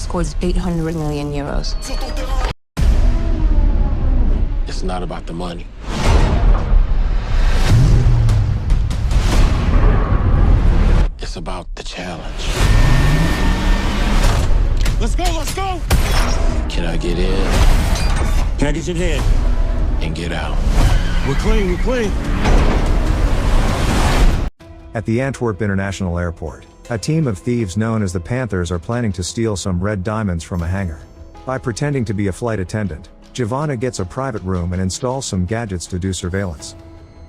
towards 800 million euros. It's not about the money. It's about the challenge. Let's go, let's go! Can I get in Can I get your head? and get out? We're clean, we're clean. At the Antwerp International Airport, a team of thieves known as the Panthers are planning to steal some red diamonds from a hangar. By pretending to be a flight attendant, Giovanna gets a private room and installs some gadgets to do surveillance.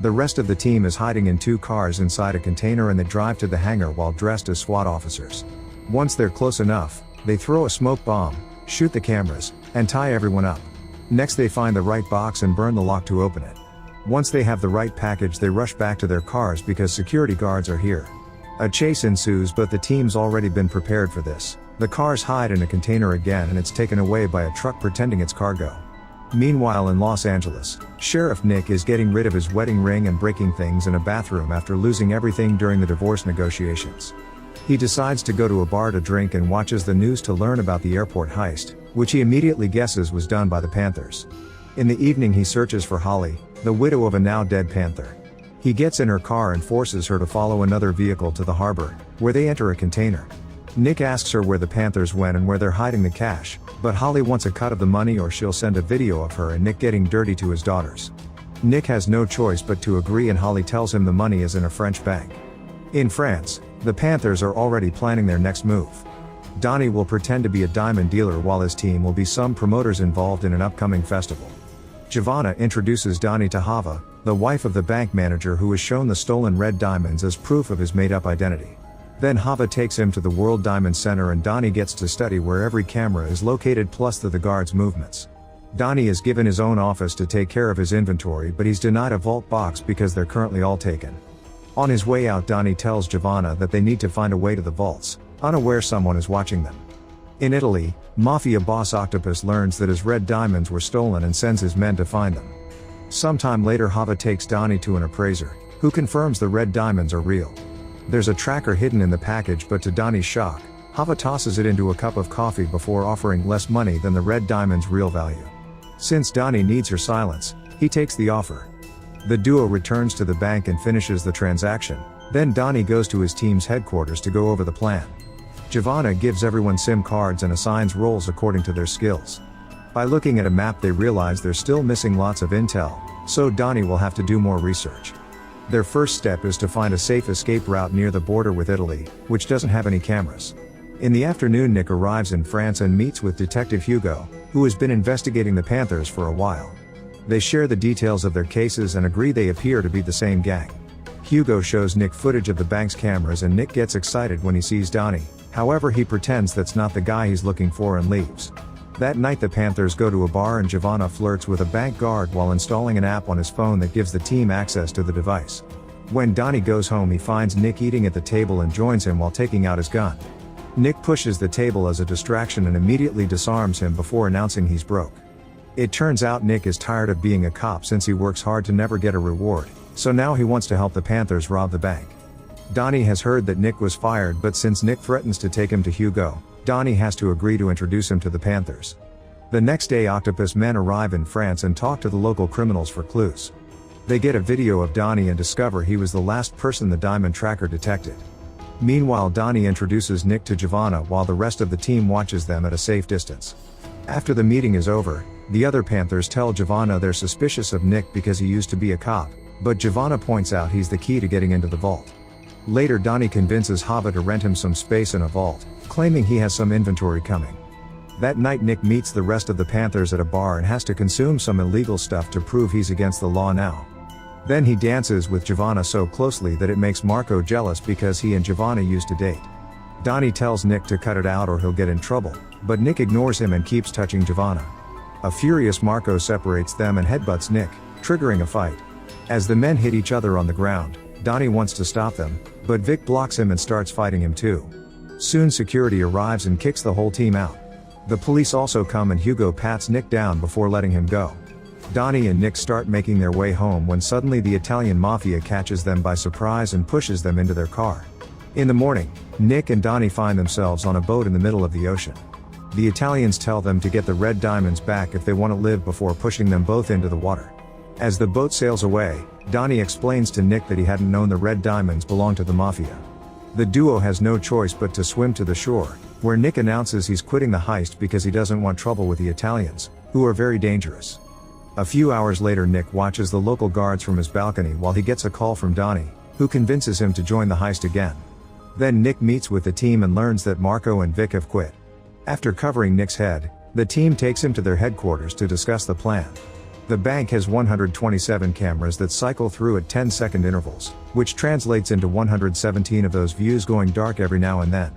The rest of the team is hiding in 2 cars inside a container and they drive to the hangar while dressed as SWAT officers. Once they're close enough, they throw a smoke bomb, shoot the cameras, and tie everyone up. Next they find the right box and burn the lock to open it. Once they have the right package they rush back to their cars because security guards are here. A chase ensues but the team's already been prepared for this. The cars hide in a container again and it's taken away by a truck pretending it's cargo. Meanwhile in Los Angeles, Sheriff Nick is getting rid of his wedding ring and breaking things in a bathroom after losing everything during the divorce negotiations. He decides to go to a bar to drink and watches the news to learn about the airport heist, which he immediately guesses was done by the Panthers. In the evening he searches for Holly, the widow of a now dead Panther. He gets in her car and forces her to follow another vehicle to the harbor, where they enter a container. Nick asks her where the Panthers went and where they're hiding the cash, but Holly wants a cut of the money or she'll send a video of her and Nick getting dirty to his daughters. Nick has no choice but to agree and Holly tells him the money is in a French bank. In France, the Panthers are already planning their next move. Donnie will pretend to be a diamond dealer while his team will be some promoters involved in an upcoming festival. Giovanna introduces Donnie to Hava, the wife of the bank manager who has shown the stolen red diamonds as proof of his made-up identity. Then Hava takes him to the World Diamond Center and Donnie gets to study where every camera is located plus the guards' movements. Donnie is given his own office to take care of his inventory but he's denied a vault box because they're currently all taken. On his way out Donnie tells Giovanna that they need to find a way to the vaults, unaware someone is watching them. In Italy, Mafia boss Octopus learns that his red diamonds were stolen and sends his men to find them. Sometime later Hava takes Donnie to an appraiser, who confirms the red diamonds are real. There's a tracker hidden in the package but to Donnie's shock, Hava tosses it into a cup of coffee before offering less money than the red diamond's real value. Since Donnie needs her silence, he takes the offer. The duo returns to the bank and finishes the transaction, then Donnie goes to his team's headquarters to go over the plan. Giovanna gives everyone SIM cards and assigns roles according to their skills. By looking at a map they realize they're still missing lots of intel, so Donnie will have to do more research. Their first step is to find a safe escape route near the border with Italy, which doesn't have any cameras. In the afternoon Nick arrives in France and meets with Detective Hugo, who has been investigating the Panthers for a while. They share the details of their cases and agree they appear to be the same gang. Hugo shows Nick footage of the bank's cameras and Nick gets excited when he sees Donnie, however he pretends that's not the guy he's looking for and leaves. That night the Panthers go to a bar and Giovanna flirts with a bank guard while installing an app on his phone that gives the team access to the device. When Donnie goes home he finds Nick eating at the table and joins him while taking out his gun. Nick pushes the table as a distraction and immediately disarms him before announcing he's broke. It turns out Nick is tired of being a cop since he works hard to never get a reward, so now he wants to help the Panthers rob the bank. Donnie has heard that Nick was fired but since Nick threatens to take him to Hugo, Donnie has to agree to introduce him to the Panthers. The next day Octopus men arrive in France and talk to the local criminals for clues. They get a video of Donnie and discover he was the last person the diamond tracker detected. Meanwhile Donnie introduces Nick to Giovanna while the rest of the team watches them at a safe distance. After the meeting is over, the other Panthers tell Giovanna they're suspicious of Nick because he used to be a cop, but Giovanna points out he's the key to getting into the vault. Later Donnie convinces Hava to rent him some space in a vault, claiming he has some inventory coming. That night Nick meets the rest of the Panthers at a bar and has to consume some illegal stuff to prove he's against the law now. Then he dances with Giovanna so closely that it makes Marco jealous because he and Giovanna used to date. Donnie tells Nick to cut it out or he'll get in trouble, but Nick ignores him and keeps touching Giovanna. A furious Marco separates them and headbutts Nick, triggering a fight. As the men hit each other on the ground, Donnie wants to stop them, but Vic blocks him and starts fighting him too. Soon security arrives and kicks the whole team out. The police also come and Hugo pats Nick down before letting him go. Donnie and Nick start making their way home when suddenly the Italian mafia catches them by surprise and pushes them into their car. In the morning, Nick and Donnie find themselves on a boat in the middle of the ocean. The Italians tell them to get the red diamonds back if they want to live before pushing them both into the water. As the boat sails away, Donnie explains to Nick that he hadn't known the red diamonds belonged to the mafia. The duo has no choice but to swim to the shore, where Nick announces he's quitting the heist because he doesn't want trouble with the Italians, who are very dangerous. A few hours later, Nick watches the local guards from his balcony while he gets a call from Donnie, who convinces him to join the heist again. Then Nick meets with the team and learns that Marco and Vic have quit. After covering Nick's head, the team takes him to their headquarters to discuss the plan. The bank has 127 cameras that cycle through at 10-second intervals, which translates into 117 of those views going dark every now and then.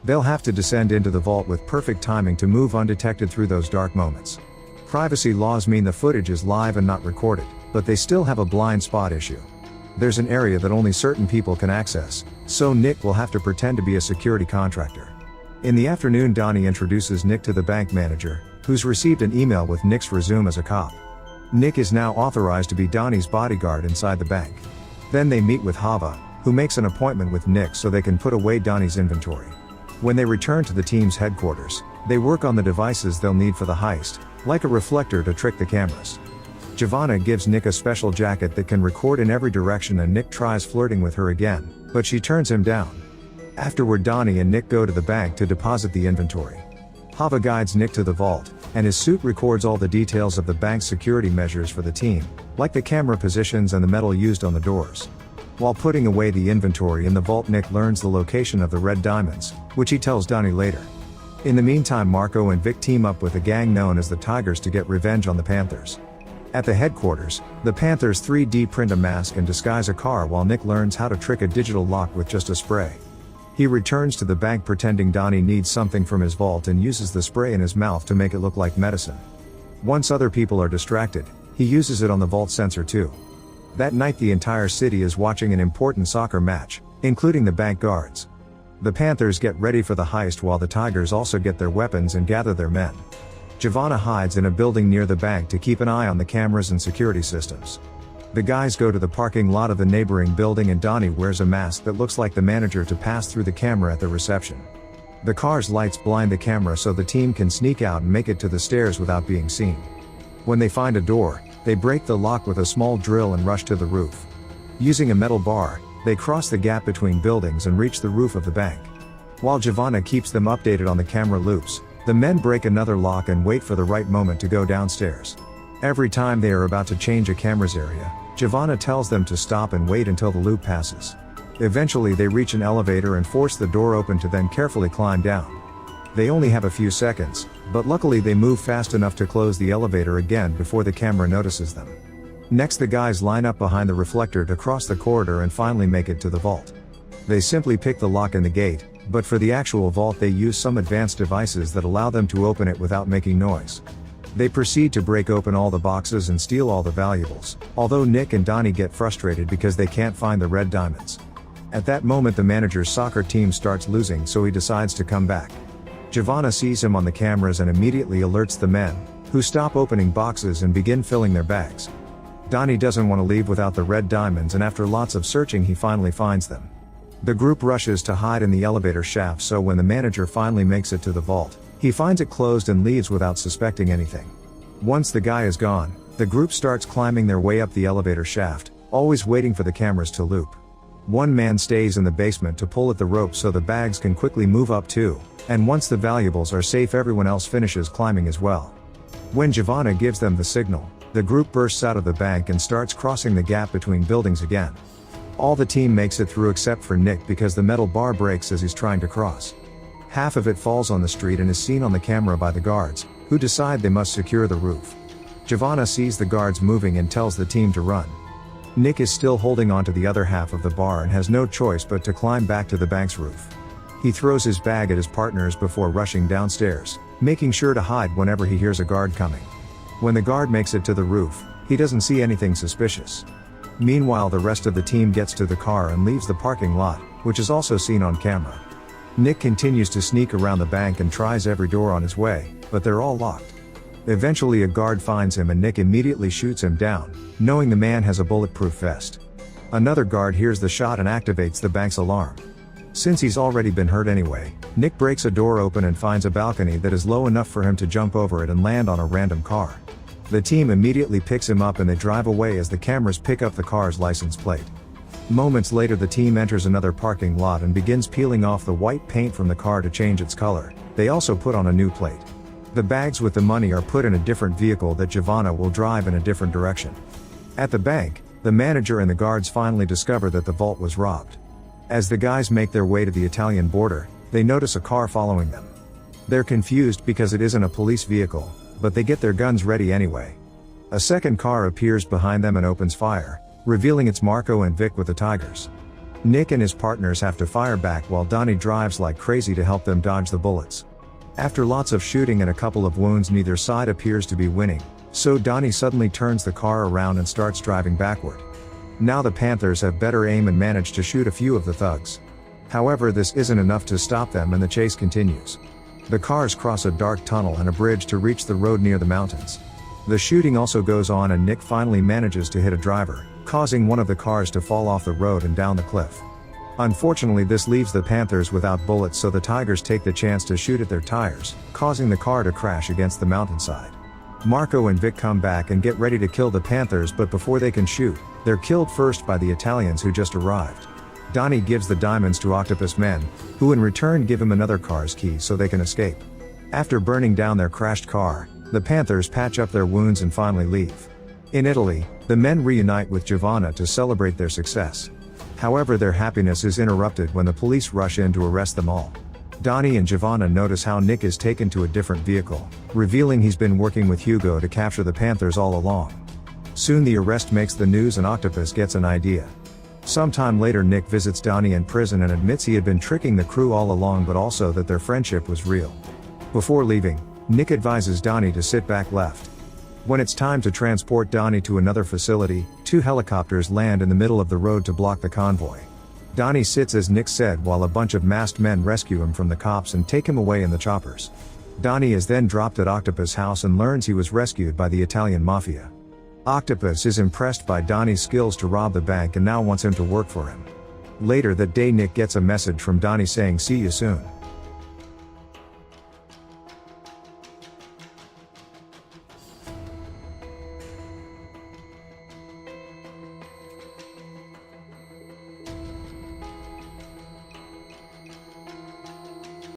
They'll have to descend into the vault with perfect timing to move undetected through those dark moments. Privacy laws mean the footage is live and not recorded, but they still have a blind spot issue. There's an area that only certain people can access, so Nick will have to pretend to be a security contractor. In the afternoon, Donnie introduces Nick to the bank manager, who's received an email with Nick's resume as a cop. Nick is now authorized to be Donnie's bodyguard inside the bank. Then they meet with Hava, who makes an appointment with Nick so they can put away Donnie's inventory. When they return to the team's headquarters, they work on the devices they'll need for the heist, like a reflector to trick the cameras. Giovanna gives Nick a special jacket that can record in every direction, and Nick tries flirting with her again, but she turns him down. Afterward, Donnie and Nick go to the bank to deposit the inventory. Hava guides Nick to the vault, and his suit records all the details of the bank's security measures for the team, like the camera positions and the metal used on the doors. While putting away the inventory in the vault, Nick learns the location of the red diamonds, which he tells Donnie later. In the meantime, Marco and Vic team up with a gang known as the Tigers to get revenge on the Panthers. At the headquarters, the Panthers 3D print a mask and disguise a car while Nick learns how to trick a digital lock with just a spray. He returns to the bank pretending Donnie needs something from his vault and uses the spray in his mouth to make it look like medicine. Once other people are distracted, he uses it on the vault sensor too. That night, the entire city is watching an important soccer match, including the bank guards. The Panthers get ready for the heist while the Tigers also get their weapons and gather their men. Giovanna hides in a building near the bank to keep an eye on the cameras and security systems. The guys go to the parking lot of the neighboring building, and Donnie wears a mask that looks like the manager to pass through the camera at the reception. The car's lights blind the camera so the team can sneak out and make it to the stairs without being seen. When they find a door, they break the lock with a small drill and rush to the roof. Using a metal bar, they cross the gap between buildings and reach the roof of the bank. While Giovanna keeps them updated on the camera loops, the men break another lock and wait for the right moment to go downstairs. Every time they are about to change a camera's area, Giovanna tells them to stop and wait until the loop passes. Eventually they reach an elevator and force the door open to then carefully climb down. They only have a few seconds, but luckily they move fast enough to close the elevator again before the camera notices them. Next, the guys line up behind the reflector to cross the corridor and finally make it to the vault. They simply pick the lock in the gate, but for the actual vault they use some advanced devices that allow them to open it without making noise. They proceed to break open all the boxes and steal all the valuables, although Nick and Donnie get frustrated because they can't find the red diamonds. At that moment, the manager's soccer team starts losing, so he decides to come back. Giovanna sees him on the cameras and immediately alerts the men, who stop opening boxes and begin filling their bags. Donnie doesn't want to leave without the red diamonds, and after lots of searching he finally finds them. The group rushes to hide in the elevator shaft, so when the manager finally makes it to the vault, he finds it closed and leaves without suspecting anything. Once the guy is gone, the group starts climbing their way up the elevator shaft, always waiting for the cameras to loop. One man stays in the basement to pull at the rope so the bags can quickly move up too, and once the valuables are safe, everyone else finishes climbing as well. When Giovanna gives them the signal, the group bursts out of the bank and starts crossing the gap between buildings again. All the team makes it through except for Nick because the metal bar breaks as he's trying to cross. Half of it falls on the street and is seen on the camera by the guards, who decide they must secure the roof. Giovanna sees the guards moving and tells the team to run. Nick is still holding onto the other half of the bar and has no choice but to climb back to the bank's roof. He throws his bag at his partners before rushing downstairs, making sure to hide whenever he hears a guard coming. When the guard makes it to the roof, he doesn't see anything suspicious. Meanwhile, the rest of the team gets to the car and leaves the parking lot, which is also seen on camera. Nick continues to sneak around the bank and tries every door on his way, but they're all locked. Eventually a guard finds him and Nick immediately shoots him down, knowing the man has a bulletproof vest. Another guard hears the shot and activates the bank's alarm. Since he's already been hurt anyway, Nick breaks a door open and finds a balcony that is low enough for him to jump over it and land on a random car. The team immediately picks him up and they drive away as the cameras pick up the car's license plate. Moments later, the team enters another parking lot and begins peeling off the white paint from the car to change its color. They also put on a new plate. The bags with the money are put in a different vehicle that Giovanna will drive in a different direction. At the bank, the manager and the guards finally discover that the vault was robbed. As the guys make their way to the Italian border, they notice a car following them. They're confused because it isn't a police vehicle, but they get their guns ready anyway. A second car appears behind them and opens fire, revealing it's Marco and Vic with the Tigers. Nick and his partners have to fire back while Donnie drives like crazy to help them dodge the bullets. After lots of shooting and a couple of wounds, neither side appears to be winning, so Donnie suddenly turns the car around and starts driving backward. Now the Panthers have better aim and manage to shoot a few of the thugs. However, this isn't enough to stop them and the chase continues. The cars cross a dark tunnel and a bridge to reach the road near the mountains. The shooting also goes on and Nick finally manages to hit a driver, causing one of the cars to fall off the road and down the cliff. Unfortunately, this leaves the Panthers without bullets, so the Tigers take the chance to shoot at their tires, causing the car to crash against the mountainside. Marco and Vic come back and get ready to kill the Panthers, but before they can shoot, they're killed first by the Italians who just arrived. Donnie gives the diamonds to Octopus men, who in return give him another car's key so they can escape. After burning down their crashed car, the Panthers patch up their wounds and finally leave. In Italy, the men reunite with Giovanna to celebrate their success. However, their happiness is interrupted when the police rush in to arrest them all. Donnie and Giovanna notice how Nick is taken to a different vehicle, revealing he's been working with Hugo to capture the Panthers all along. Soon the arrest makes the news and Octopus gets an idea. Sometime later, Nick visits Donnie in prison and admits he had been tricking the crew all along, but also that their friendship was real. Before leaving, Nick advises Donnie to sit back left. When it's time to transport Donnie to another facility, 2 helicopters land in the middle of the road to block the convoy. Donnie sits as Nick said while a bunch of masked men rescue him from the cops and take him away in the choppers. Donnie is then dropped at Octopus' house and learns he was rescued by the Italian mafia. Octopus is impressed by Donnie's skills to rob the bank and now wants him to work for him. Later that day, Nick gets a message from Donnie saying, "See you soon."